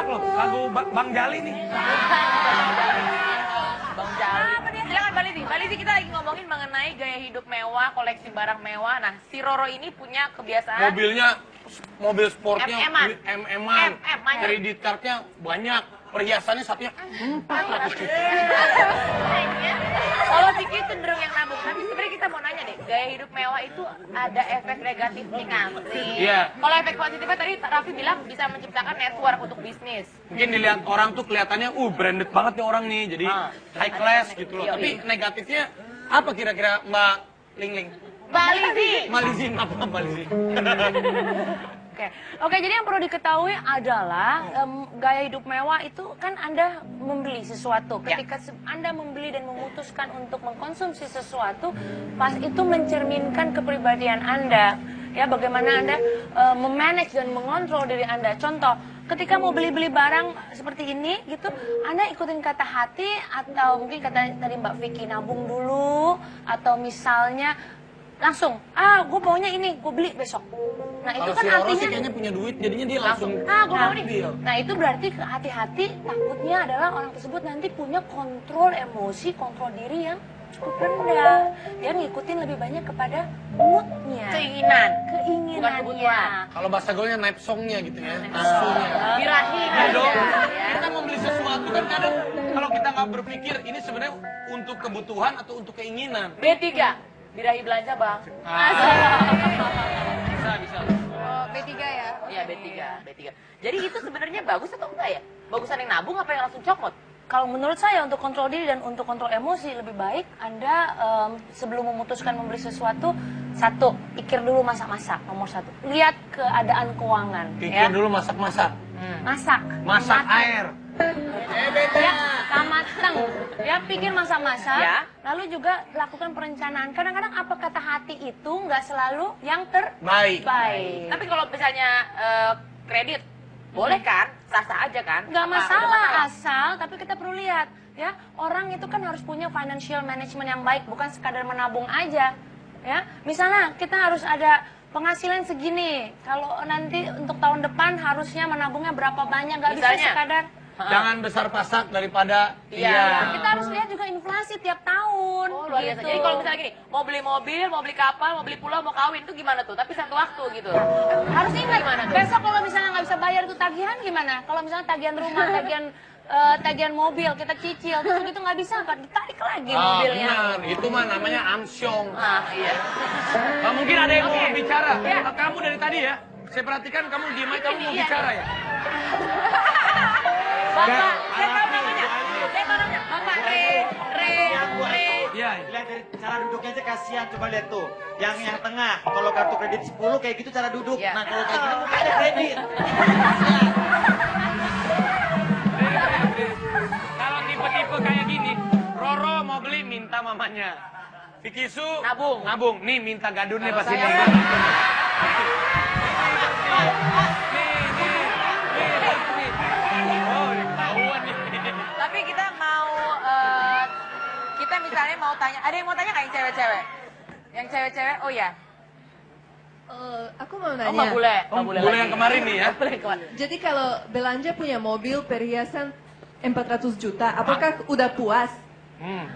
enak loh, lagu Bang Jali nih. Bang Jali. Silakan Mbak Lizzy. Mbak Lizzy, kita lagi ngomongin mengenai gaya hidup mewah, koleksi barang mewah. Nah, si Roro ini punya kebiasaan. Mobilnya, mobil sportnya MM-an. kredit cardnya banyak, perhiasannya satunya 400 juta. Kalau Vicky cenderung yang nabung. Tapi sebenarnya kita mau nanya deh, gaya hidup mewah itu ada efek negatifnya nggak sih? Iya. Kalau efek positifnya tadi Raffi bilang bisa menciptakan network untuk bisnis. Mungkin dilihat orang tuh kelihatannya, branded banget nih orang nih, jadi high class gitu loh. Tapi negatifnya apa kira-kira Mbak Ling? Mbak Lizzy. Mbak Lizzy, apa Mbak Lizzy? Oke, jadi yang perlu diketahui adalah gaya hidup mewah itu kan Anda membeli sesuatu. Ketika Anda membeli dan memutuskan untuk mengkonsumsi sesuatu, pas itu mencerminkan kepribadian Anda. Ya, bagaimana Anda memanage dan mengontrol diri Anda. Contoh, ketika mau beli-beli barang seperti ini gitu, Anda ikutin kata hati atau mungkin kata tadi Mbak Vicky nabung dulu, atau misalnya langsung, gue maunya ini, gue beli besok. Nah itu kan si Roro artinya sih kayaknya punya duit, jadinya dia langsung. gue mau nih. Nah itu berarti hati-hati, takutnya adalah orang tersebut nanti punya kontrol emosi, kontrol diri yang cukup rendah. Dia ngikutin lebih banyak kepada moodnya, keinginannya. Kalau bahasa gaulnya naik songnya gitu ya, nafsunya. Birahi. Ya dong, kita membeli sesuatu kan kadang kalau kita nggak berpikir ini sebenarnya untuk kebutuhan atau untuk keinginan. B3. Birahi belanja, Bang. Bisa. B3 ya? Iya, B3. Jadi itu sebenarnya bagus atau enggak ya? Bagusan yang nabung apa yang langsung copot? Kalau menurut saya untuk kontrol diri dan untuk kontrol emosi lebih baik Anda sebelum memutuskan membeli sesuatu, satu, pikir dulu masak-masak, nomor satu. Lihat keadaan keuangan. Pikir dulu masak-masak. Masak air. Ya, matang. Ya, pikir masak-masak. Ya. Lalu juga lakukan perencanaan. Kadang-kadang apa kata hati itu nggak selalu yang terbaik. Tapi kalau misalnya kredit, boleh kan? Sah-sah aja kan? Nggak masalah, asal tapi kita perlu lihat ya, orang itu kan harus punya financial management yang baik, bukan sekadar menabung aja. Ya, misalnya kita harus ada penghasilan segini, kalau nanti untuk tahun depan harusnya menabungnya berapa banyak, nggak bisa sekadar. Jangan besar pasak daripada Kita harus lihat juga inflasi tiap tahun. Oh, luar biasa. Jadi kalau misalnya gini, mau beli mobil, mau beli kapal, mau beli pulau, mau kawin, itu gimana tuh? Tapi satu waktu gitu. Harus ingat, besok kalau misalnya nggak bisa bayar itu tagihan gimana? Kalau misalnya tagihan rumah, tagihan mobil, kita cicil, terus begitu nggak bisa, kan ditarik lagi mobilnya. Benar, itu mah namanya amsyong. Iya. Mungkin ada yang mau bicara. Kamu dari tadi ya, saya perhatikan kamu diem aja, kamu mau bicara ya? Bapak, saya tahu namanya. Bapak Re. Iya. Lihat dari cara duduknya aja kasihan, coba lihat tuh. Yang tengah, kalau kartu kredit 10 kayak gitu cara duduk. Iya. Nah kalau kayak gini mungkin ada kredit. Kalau tipe-tipe kayak gini, Roro mau beli minta mamanya. Vicky Su nabung. Nih minta gadunnya pasti nih. Tapi kita mau, kita misalnya mau tanya, ada yang mau tanya nggak yang cewek-cewek? Yang cewek-cewek, oh ya. Aku mau nanya. Oh, Mbak Bule. Bule yang kemarin nih ya. Jadi kalau belanja punya mobil perhiasan 400 juta, apakah udah puas?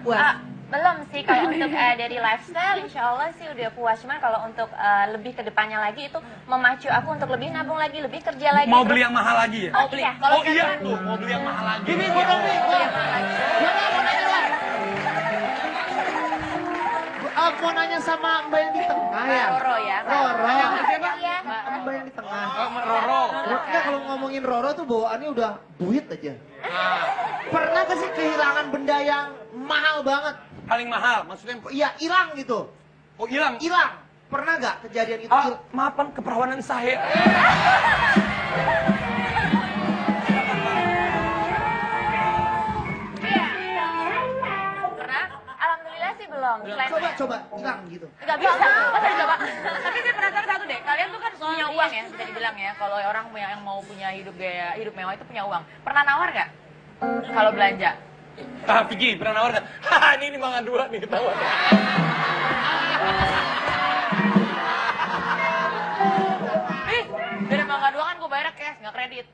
Puas. Belum sih, kalau untuk dari lifestyle insya Allah sih udah puas. Cuman kalau untuk lebih ke depannya lagi itu memacu aku untuk lebih nabung lagi, lebih kerja lagi. Mau beli yang mahal lagi ya? Mau beli. Oh iya tuh, mau beli yang mahal lagi. Gini, aku mau nanya sama Mbak yang di tengah ya. Roro ya. Roro. Iya. Mbak yang di tengah. Roro. Enggak, kalau ngomongin Roro tuh bawaannya udah duit aja. Pernah gak sih kehilangan benda yang mahal banget? Paling mahal, maksudnya? Iya, hilang gitu. Oh hilang? Hilang. Pernah gak kejadian itu? Maafan keperawanan saya. Pernah? Alhamdulillah sih belum. Coba hilang gitu. Nggak bisa, masa dicoba? Tapi saya penasaran satu deh, kalian tuh kan punya uang ya, bisa dibilang ya. Kalau orang yang mau punya hidup mewah itu punya uang. Pernah nawar nggak? Kalau belanja? Vicky, pernah nawar nggak? Haha, ini Mangga 2 nih ketahuan. Dari Mangga 2 kan gue bayar cash, nggak kredit.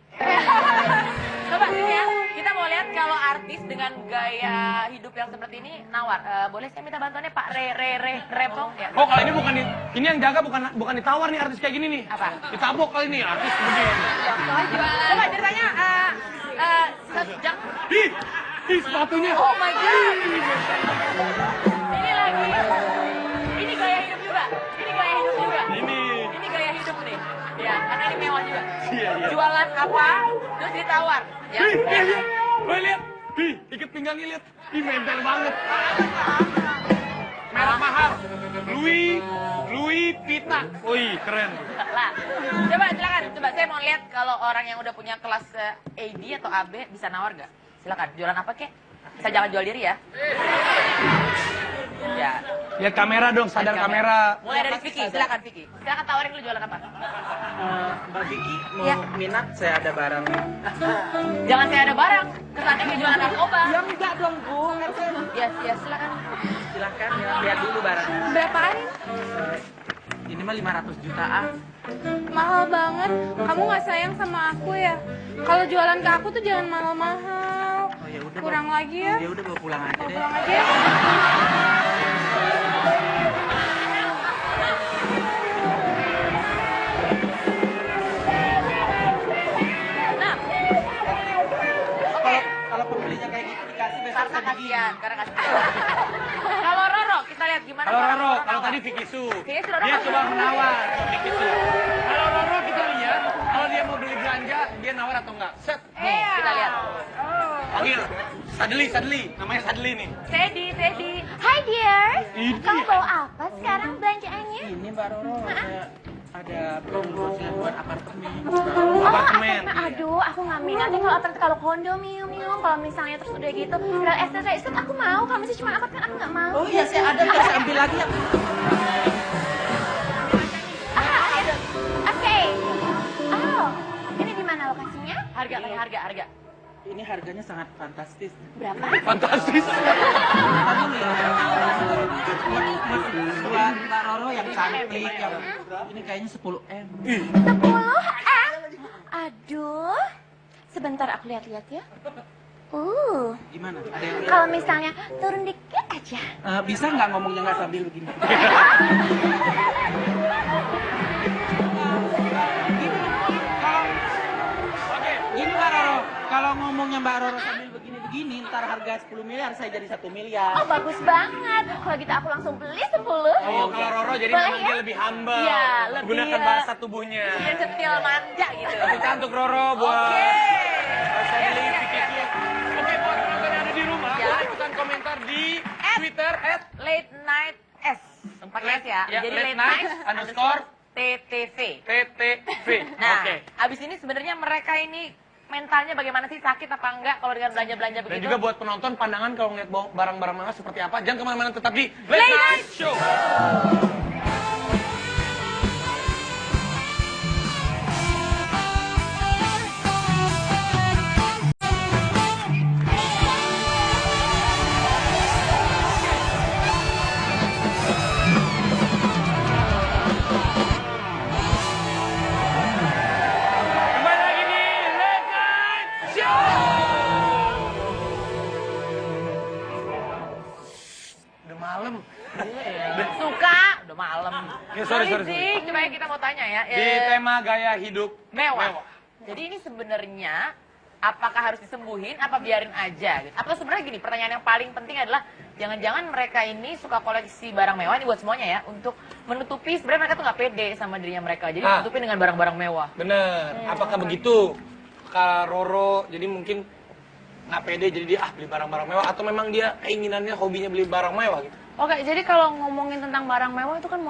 kalau artis dengan gaya hidup yang seperti ini nawar, boleh saya minta bantuannya Pak Repong ya? Oh, kalau ini bukan ini yang jaga bukan ditawar nih artis kayak gini nih. Apa? Ditabok kali ini artis begini. Coba ceritanya, jangan. Ih, sepatunya. Oh my god. Ini lagi. Ini gaya hidup juga. Ini gaya hidup juga. Ini gaya hidup nih. Ya, karena ini mewah juga. Iya. Jualan apa? Terus ditawar. Ya. Lihat. Ikat pinggangnya lihat. Ih, nempel banget. Merek mahal. Louis Pita. Wih, keren. Lah. Coba silakan. Coba saya mau lihat kalau orang yang udah punya kelas AD atau AB bisa nawar gak? Silakan. Jualan apa kek? Saya jangan jual diri ya. Ya. Lihat kamera dong, sadar kamera. Mulai dari Vicky, silakan Vicky. Silakan tawarin dulu jualan apa? Mbak Vicky mau Ya. minat saya ada barang. Jangan saya ada barang. Kesannya kayak jualan narkoba. Ya enggak dong Bu, Ya silakan. silakan lihat dulu barangnya. Berapaan? Ini mah 500 jutaan. Mahal banget. Kamu nggak sayang sama aku ya? Kalau jualan ke aku tuh jangan mahal-mahal. Oh ya udah. Kurang lagi ya. Ya udah bawa pulang aja deh. Pulang aja ya. Nah, oke. Kalau pembelinya kayak gitu dikasih besok Karena saya begini. kasihan, karena kasihan. Kalau Roro, kita lihat gimana. Kalau Roro, Roro kalau nawar. tadi Vicky Su, Kayaknya si Roro dia masih coba belum. menawar sama Vicky Su. Kalau Roro kita lihat, kalau dia mau beli belanja, dia nawar atau enggak? Set. Nih, kita lihat. Panggil. Sadli. Namanya Sadli nih. Teddy. Hi dear. Ini. Kamu bawa apa sekarang belanjaannya? Ini Mbak Roro ada promosi buat apartemen. Apartemen. Aduh, aku nggak minat ya kalau apartemen, kalau kondominium, kalau misalnya terus udah gitu, real estate aku mau. Kalau misalnya cuma apartemen aku nggak mau. Oh iya saya ada, saya ambil lagi ya. Oke. Oh, ini di mana lokasinya? Harga. Ini harganya sangat fantastis. Berapa? Fantastis. Tadi nih, buat Mbak Roro yang cantik, yang ini kayaknya 10M. 10 M. Aduh. Sebentar aku lihat-lihat ya. Gimana? Ada yang lihat? Kalau misalnya turun dikit aja. Bisa nggak ngomongnya nggak sambil begini? Gini Mbak Roro, kalau ngomongnya Mbak Roro sambil begini-begini, ntar harga 10 miliar saya jadi 1 miliar. Oh, bagus banget. Kalau gitu aku langsung beli 10. Oh, kalau Roro jadi Boleh memang ya? dia lebih humble. Iya, lebih, Gunakan bahasa tubuhnya. Dia centil manja gitu. Tapi cantik Roro buat Oke. Sadli, Siap, Vicky siap, Su. Oke, buat penonton yang ada di rumah, Ya. boleh ikutan komentar di Twitter Late Night S. Pakai S ya. Ya, Jadi late Late night Night underscore TTV. TTV. Nah, Oke. abis ini sebenarnya mereka ini mentalnya bagaimana sih, sakit apa enggak kalau dengan belanja-belanja Dan begitu? juga buat penonton pandangan kalau ngeliat barang-barang mahal seperti apa, jangan kemana-mana, tetap di Late Night Show. Kembali lagi di Late Night Show. Udah malam. Suka, udah malam. Ya, sorry. Zik, coba yang kita mau tanya ya. Di tema gaya hidup mewah. Jadi ini sebenarnya apakah harus disembuhin apa biarin aja gitu? Atau sebenarnya gini, pertanyaan yang paling penting adalah jangan-jangan mereka ini suka koleksi barang mewah, ini buat semuanya ya, untuk menutupi sebenarnya mereka tuh nggak pede sama dirinya mereka. Jadi menutupi dengan barang-barang mewah. Bener. Apakah begitu? Kak Roro, jadi mungkin nggak pede jadi dia beli barang-barang mewah, atau memang dia keinginannya hobinya beli barang mewah gitu? Oke, jadi kalau ngomongin tentang barang mewah itu kan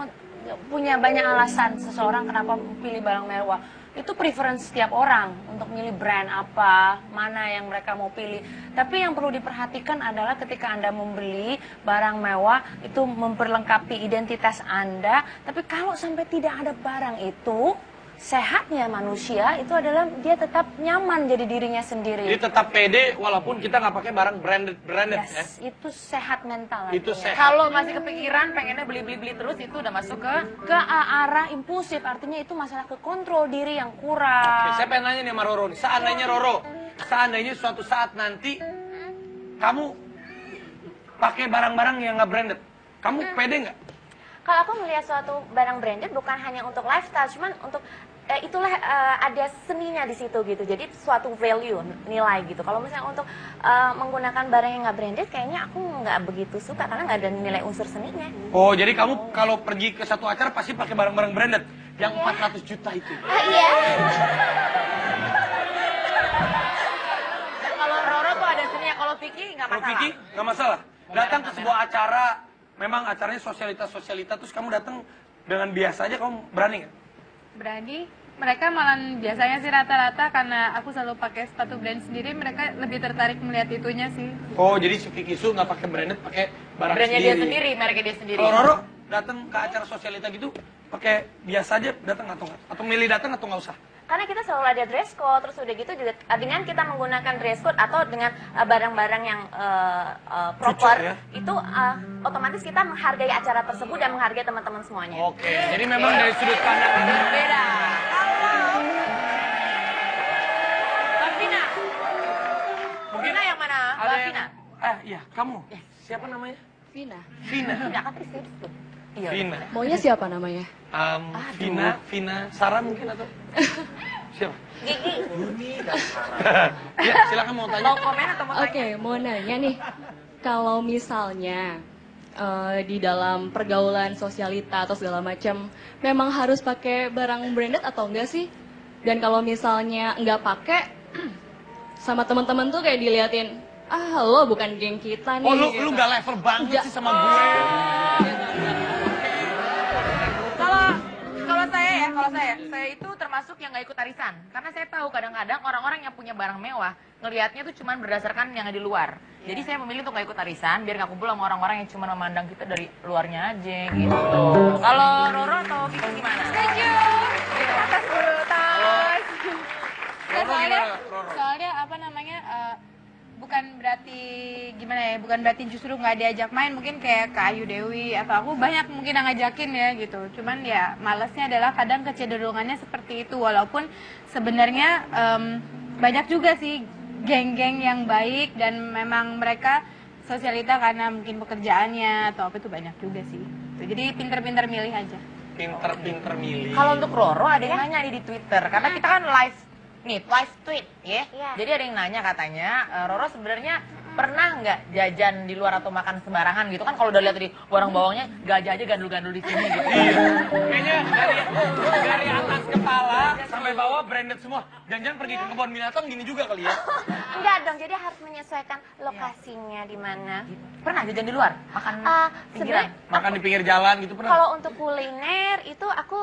punya banyak alasan seseorang kenapa pilih barang mewah. Itu preference setiap orang untuk milih brand apa, mana yang mereka mau pilih. Tapi yang perlu diperhatikan adalah ketika Anda membeli barang mewah, itu memperlengkapi identitas Anda. Tapi kalau sampai tidak ada barang itu, sehatnya manusia itu adalah dia tetap nyaman jadi dirinya sendiri. Jadi tetap pede walaupun kita nggak pakai barang branded Yes, ya. itu sehat mental. Itu artinya. sehat. Kalau masih kepikiran pengennya beli terus, itu udah masuk ke arah impulsif, artinya itu masalah ke kontrol diri yang Oke, kurang. saya pengen nanya nih sama Roro nih. Seandainya Roro, seandainya suatu saat nanti kamu pakai barang-barang yang nggak branded, kamu pede nggak? Kalau aku melihat suatu barang branded bukan hanya untuk lifestyle, cuman untuk itulah ada seninya di situ gitu. Jadi suatu value, nilai gitu. Kalau misalnya untuk menggunakan barang yang nggak branded, kayaknya aku nggak begitu suka karena nggak ada nilai unsur seninya. Oh, jadi kamu kalau pergi ke satu acara pasti pakai barang-barang branded yang 400 juta itu. Iya. Kalau Roro tuh ada seninya, kalau Vicky nggak Kalau masalah. Vicky nggak masalah. Datang ke sebuah acara, memang acaranya sosialitas, terus kamu datang dengan biasa aja, kamu berani nggak? Berani. Mereka malah biasanya sih rata-rata karena aku selalu pakai sepatu brand sendiri, mereka lebih tertarik melihat itunya sih. Oh, jadi si Vicky Su nggak pakai branded, pakai barang Brandnya sendiri. dia sendiri, mereknya dia sendiri. Kalau Roro datang ke acara sosialita gitu, pakai biasa aja datang atau nggak? Atau milih datang atau nggak usah? Karena kita selalu ada dress code, terus udah gitu juga dengan kita menggunakan dress code atau dengan barang-barang yang proper, ya? itu otomatis kita menghargai acara tersebut dan menghargai teman-teman semuanya. Oke, jadi memang dari sudut pandang ini Beda. Mbak Vina. Vina yang mana? ada Mbak yang... Vina. Iya, kamu. Siapa namanya? Vina. Vina. Vina kan istri itu. Iya. Vina. Maunya siapa namanya? Vina, Sarah mungkin atau? Siapa? Gigi. Ya, silakan mau tanya. Mau komen atau mau tanya? Oke, mau nanya nih. Kalau misalnya di dalam pergaulan sosialita atau segala macam, memang harus pakai barang branded atau enggak sih? Dan kalau misalnya enggak pakai, sama teman-teman tuh kayak diliatin, ah lo bukan geng kita nih. Oh, lu gitu. nggak level banget Nggak. sih sama gue. Kalau saya itu termasuk yang nggak ikut arisan. Karena saya tahu kadang-kadang orang-orang yang punya barang mewah ngelihatnya tuh cuman berdasarkan yang di luar. Jadi saya memilih untuk nggak ikut arisan biar nggak kumpul sama orang-orang yang cuma memandang kita dari luarnya aja gitu. Kalau Roro atau Vicky gimana? Setuju. Atas dulu, tas. Roro soalnya, gimana, Roro? soalnya apa namanya, bukan berarti gimana ya, bukan berarti justru nggak diajak main, mungkin kayak Kak Ayu Dewi atau aku banyak mungkin yang ngajakin ya gitu. Cuman ya malesnya adalah kadang kecenderungannya seperti itu, walaupun sebenarnya banyak juga sih geng-geng yang baik dan memang mereka sosialita karena mungkin pekerjaannya atau apa, itu banyak juga sih. Jadi pinter-pinter milih aja. Pinter-pinter milih. Kalau untuk Roro ada yang nanya nih di Twitter karena kita kan live tweet ya. Iya. Jadi ada yang nanya katanya, Roro sebenarnya pernah nggak jajan di luar atau makan sembarangan gitu kan? Kalau udah lihat tadi orang bawangnya gajah aja gandul-gandul di sini gitu. Kayaknya dari atas kepala sampai bawah branded semua. Jangan-jangan pergi ke kebun binatang gini juga kali ya? Enggak dong, jadi harus menyesuaikan lokasinya di mana. Pernah jajan di luar? Makan pinggiran? Sebenarnya Makan di pinggir jalan gitu pernah? kalau untuk kuliner itu aku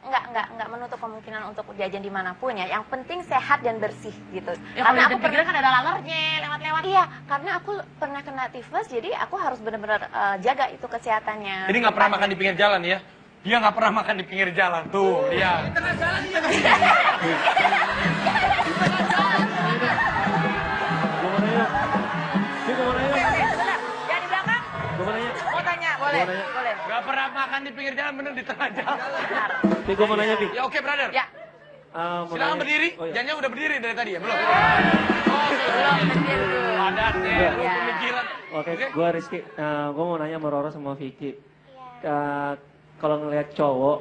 nggak menutup kemungkinan untuk jajan dimanapun ya. Yang penting sehat dan bersih gitu. Ya kalau jajan pinggiran kan ada lalernya lewat-lewat. Iya, karena aku pernah kena tifus, jadi aku harus benar-benar jaga itu kesehatannya. Jadi nggak pernah makan di pinggir jalan ya? Dia nggak pernah makan di pinggir jalan tuh dia. Yang di belakang? Mau tanya? Boleh? Boleh. Nggak pernah makan di pinggir jalan, bener di tengah jalan. Pi, gue mau nanya, Pi. Ya oke, brother. Ya. Mau Silakan nanya. berdiri. Oh, iya. Jangan udah berdiri dari tadi ya, belum? Belum kecil tuh. Padatnya, lu Ya. pemikiran. Oke, gue Rizky. Gue mau nanya sama Roro sama Vicky. Kalau ngelihat cowok,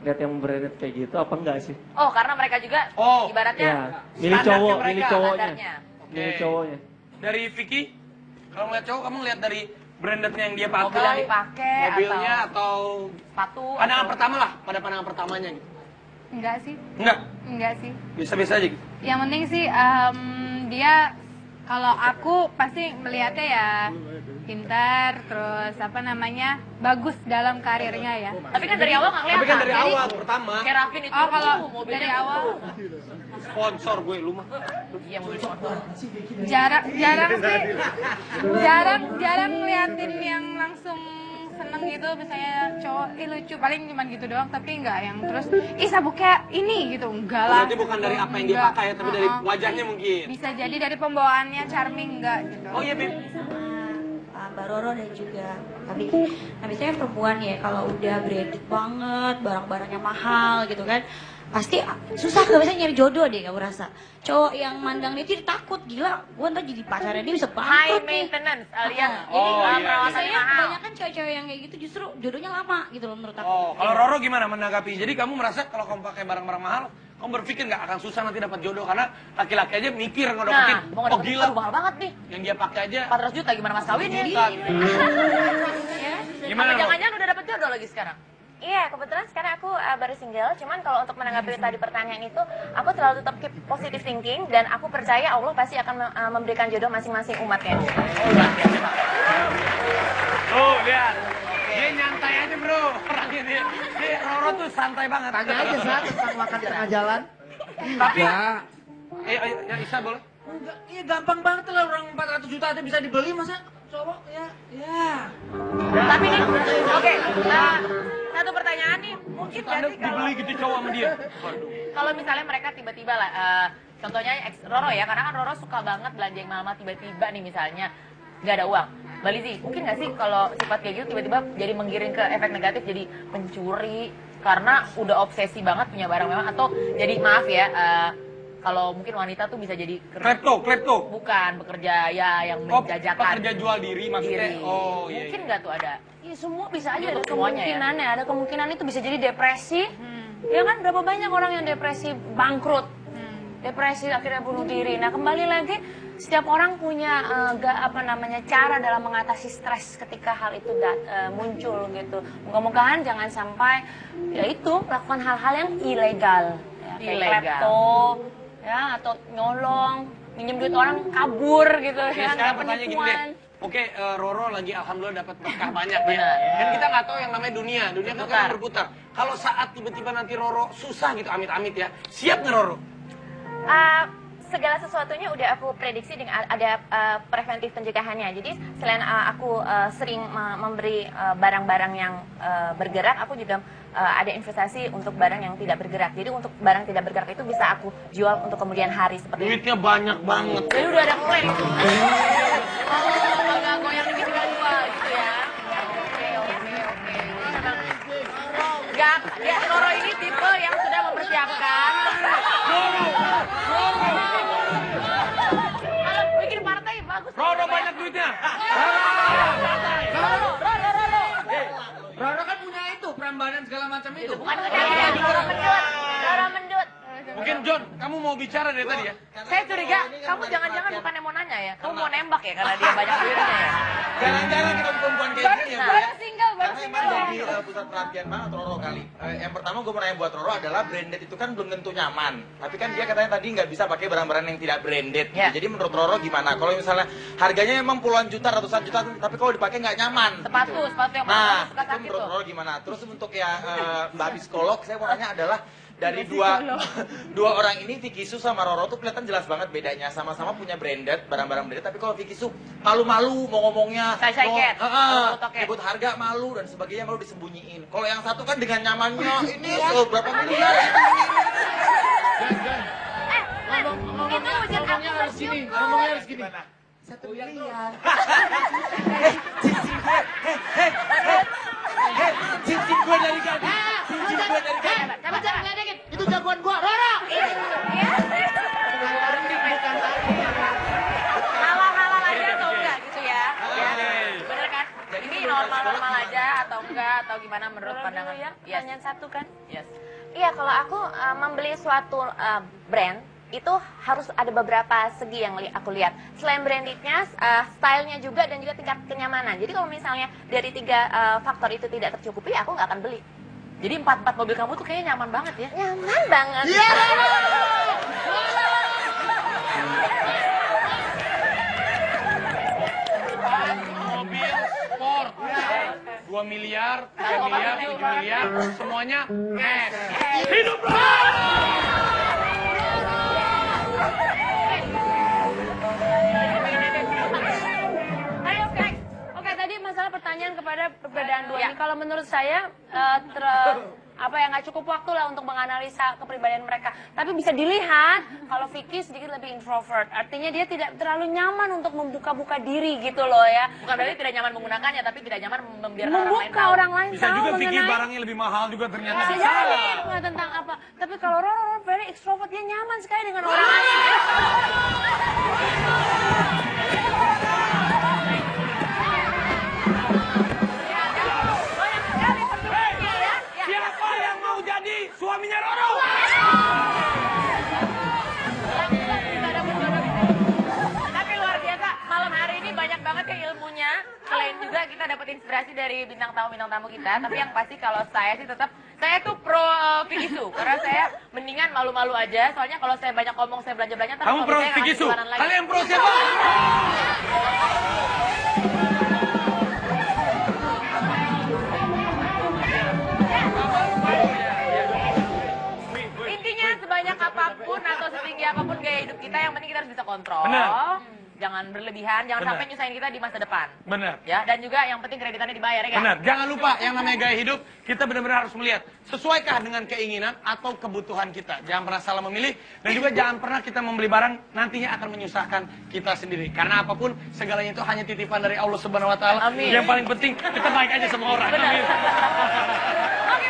lihat yang branded kayak gitu, apa enggak sih? Oh, karena mereka juga Oh, ibaratnya Ya, milih standarnya cowok, mereka, milih cowoknya. standarnya. Milih Oke. cowoknya. Dari Vicky, kalau ngeliat cowok, kamu ngeliat dari brandednya yang dia pakai, Mobil yang dipakai mobilnya atau sepatu pandangan atau- pertama lah, pada pandangan pertamanya gitu. Enggak sih, Enggak, enggak sih. biasa-biasa aja gitu. Yang penting sih dia, kalau aku pasti melihatnya ya pintar, terus apa namanya, bagus dalam karirnya ya. Tapi kan dari awal nggak kelihatan. Tapi kan dari Jadi, awal pertama kayak Raffin itu. Oh, kalau mobilnya dari awal sponsor gue lu mah. Iya, mobil sponsor. jarang ngeliatin yang langsung seneng gitu, misalnya cowok lucu, paling cuman gitu doang, tapi enggak yang terus sabuknya ini gitu, enggak lah. Berarti bukan dari apa yang dia Enggak. pakai, tapi dari Uh-uh. wajahnya mungkin. Bisa jadi dari pembawaannya charming enggak gitu. Oh iya, Bim. Mbak Roro dan juga tapi nah biasanya perempuan ya kalau udah branded banget, barang-barangnya mahal gitu kan, pasti susah gak bisa nyari jodoh deh kamu rasa. Cowok yang mandang dia tuh takut, gila gue ntar jadi pacarnya dia bisa High bangkrut nih. maintenance alias Jadi perawatannya saya mahal. kebanyakan cewek-cewek yang kayak gitu justru jodohnya lama gitu loh menurut aku. Oh, kalau Roro gimana menanggapi? Jadi kamu merasa kalau kamu pakai barang-barang mahal, kamu berpikir nggak akan susah nanti dapat jodoh karena laki-laki aja mikir ngedapetin. Nah, mau Oh ngedapetin, gila, aduh mahal banget nih. yang dia pakai aja 400 juta gimana mas kawinnya? juta. Gimana? Apa Ro? jangan-jangan udah dapet jodoh lagi sekarang? Iya, kebetulan sekarang aku baru single. Cuman kalau untuk menanggapi tadi pertanyaan itu, aku selalu tetap keep positive thinking dan aku percaya Allah pasti akan memberikan jodoh masing-masing umatnya. Tuh, lihat. Dia nyantai aja, Bro. Orangnya dia. Roro tuh santai banget. Tanya aja saat tentang makan di tengah jalan. Tapi ya Isa boleh. Enggak, iya gampang banget lah orang 400 juta aja bisa dibeli masa cowok ya. Tapi nih, oke, satu pertanyaan nih, mungkin Anda jadi kalau dibeli gitu cowok sama dia. kalau misalnya mereka tiba-tiba lah, contohnya ex Roro ya, karena kan Roro suka banget belanja yang mahal tiba-tiba nih misalnya nggak ada uang. Mbak Lizzy, mungkin nggak sih kalau sifat kayak gitu tiba-tiba jadi menggiring ke efek negatif, jadi pencuri karena udah obsesi banget punya barang mewah, atau jadi maaf ya, kalau mungkin wanita tuh bisa jadi Klepto. bukan bekerja ya yang Oh, menjajakan pekerja jual diri maksudnya. diri. Oh, iya. Mungkin nggak tuh ada. Ya semua bisa aja ada Semuanya ya? kemungkinannya, ada kemungkinan itu bisa jadi depresi. Ya kan berapa banyak orang yang depresi bangkrut, depresi akhirnya bunuh diri. Nah kembali lagi setiap orang punya cara dalam mengatasi stres ketika hal itu muncul gitu. Moga-mogahan jangan sampai ya itu melakukan hal-hal yang ilegal, ya, kayak Ilegal. klepto, ya atau nyolong, minjem duit orang kabur gitu Ya, ya, sekarang pertanyaan gini deh. penipuan. Oke, Roro lagi alhamdulillah dapat berkah banyak ya. Benar. Dan kita nggak tahu yang namanya dunia. Dunia kan Berputar. kadang berputar. Kalau saat tiba-tiba nanti Roro susah gitu, amit-amit ya, siap nggak Roro? Segala sesuatunya udah aku prediksi dengan ada preventif pencegahannya. Jadi selain aku sering memberi barang-barang yang bergerak, aku juga ada investasi untuk barang yang tidak bergerak. Jadi untuk barang tidak bergerak itu bisa aku jual untuk kemudian hari seperti itu. Duitnya banyak banget. Jadi udah ada plan. Agak goyang dikit juga jual gitu ya. Oke. Enggak, ya Roro ini tipe yang sudah mempersiapkan. Kalau bikin partai bagus. Roro banyak duitnya. Roro kan punya itu Prambanan segala macam itu. Bukan ngedang, Roro mendut. Mungkin John, kamu mau bicara dari tadi ya? Saya curiga, kamu jangan-jangan bukan yang mau nanya ya? Kamu mau nembak ya karena dia banyak duitnya ya? Jangan-jangan kita perempuan kayak gini ya, Bu ya. Single, Karena emang jadi pusat perhatian banget Roro kali. Yang pertama gue mau nanya buat Roro adalah branded itu kan belum tentu nyaman. Tapi kan dia katanya tadi nggak bisa pakai barang-barang yang tidak branded. Gitu. Ya. Jadi menurut Roro gimana? Kalau misalnya harganya emang puluhan juta, ratusan juta, tapi kalau dipakai nggak nyaman. Sepatu Nah, yang mahal suka itu sakit menurut tuh. Roro gimana? Terus untuk yang Mbak psikolog, saya mau nanya adalah dari dua orang ini Vicky Su sama Roro tuh kelihatan jelas banget bedanya. Sama-sama punya branded, barang-barang branded, tapi kalau Vicky Su malu-malu mau ngomongnya, Shy-shy cat. nyebut harga malu dan sebagainya, malu disembunyiin. Kalau yang satu kan dengan nyamannya ini berapa miliar Itu wujud aku bersyukur. Ngomongnya harus gini. 1 miliar. cincin gue dari gadis. Cincin gue dari gadis. Coba ngeledekin. Itu jagoan gua, Roro. Halal-halal aja atau enggak gitu ya? Ya. Bener kan? Ini normal-normal aja atau enggak atau gimana menurut pandangan? ya, Yes. pertanyaan satu kan? Yes. Iya, kalau aku membeli suatu brand itu harus ada beberapa segi yang aku lihat. Selain brandednya, stylenya juga dan juga tingkat kenyamanan. Jadi kalau misalnya dari 3 faktor itu tidak tercukupi, aku nggak akan beli. Jadi 4 mobil kamu tuh kayaknya nyaman banget ya? Nyaman banget. Iya, Mobil sport. 2 miliar, 3 miliar, 7 miliar, semuanya cash. Hidup Oke, tadi masalah pertanyaan kepada perbedaan dua Ya. ini. Kalau menurut saya nggak cukup waktu lah untuk menganalisa kepribadian mereka. Tapi bisa dilihat kalau Vicky sedikit lebih introvert, artinya dia tidak terlalu nyaman untuk membuka-buka diri gitu loh ya. Bukan berarti tidak nyaman menggunakannya, tapi tidak nyaman membiarkan Membuka orang lain Bisa tahu juga Vicky mengenai- barangnya lebih mahal juga ternyata. Bisa jadi nggak tentang apa. Tapi kalau Roro very extrovert, dia nyaman sekali dengan orang lain. Siapa yang mau jadi suaminya Roro? Tapi luar biasa, malam hari ini banyak banget ya ilmunya. Selain juga kita dapat inspirasi dari bintang tamu kita. Tapi yang pasti kalau saya sih tetap, saya tuh pro Vicky Su. Karena saya mendingan malu-malu aja. Soalnya kalau saya banyak ngomong, saya belanja-belanja. ntar Kamu suami pro saya nggak Vicky ngasih Su. bulanan lagi. Kalian pro siapa? Intinya sebanyak apapun atau setinggi apapun gaya hidup kita, yang penting kita harus bisa kontrol. Benar. Jangan berlebihan, jangan Benar. sampai nyusahin kita di masa depan. Benar. Ya, dan juga yang penting kreditannya dibayar ya kan? Benar. Jangan lupa yang namanya gaya hidup, kita benar-benar harus melihat sesuaikah dengan keinginan atau kebutuhan kita. Jangan pernah salah memilih dan juga jangan pernah kita membeli barang nantinya akan menyusahkan kita sendiri. Karena apapun segalanya itu hanya titipan dari Allah Subhanahu wa taala. Amin. Yang paling penting kita baik aja sama orang. Benar. Amin. Oke,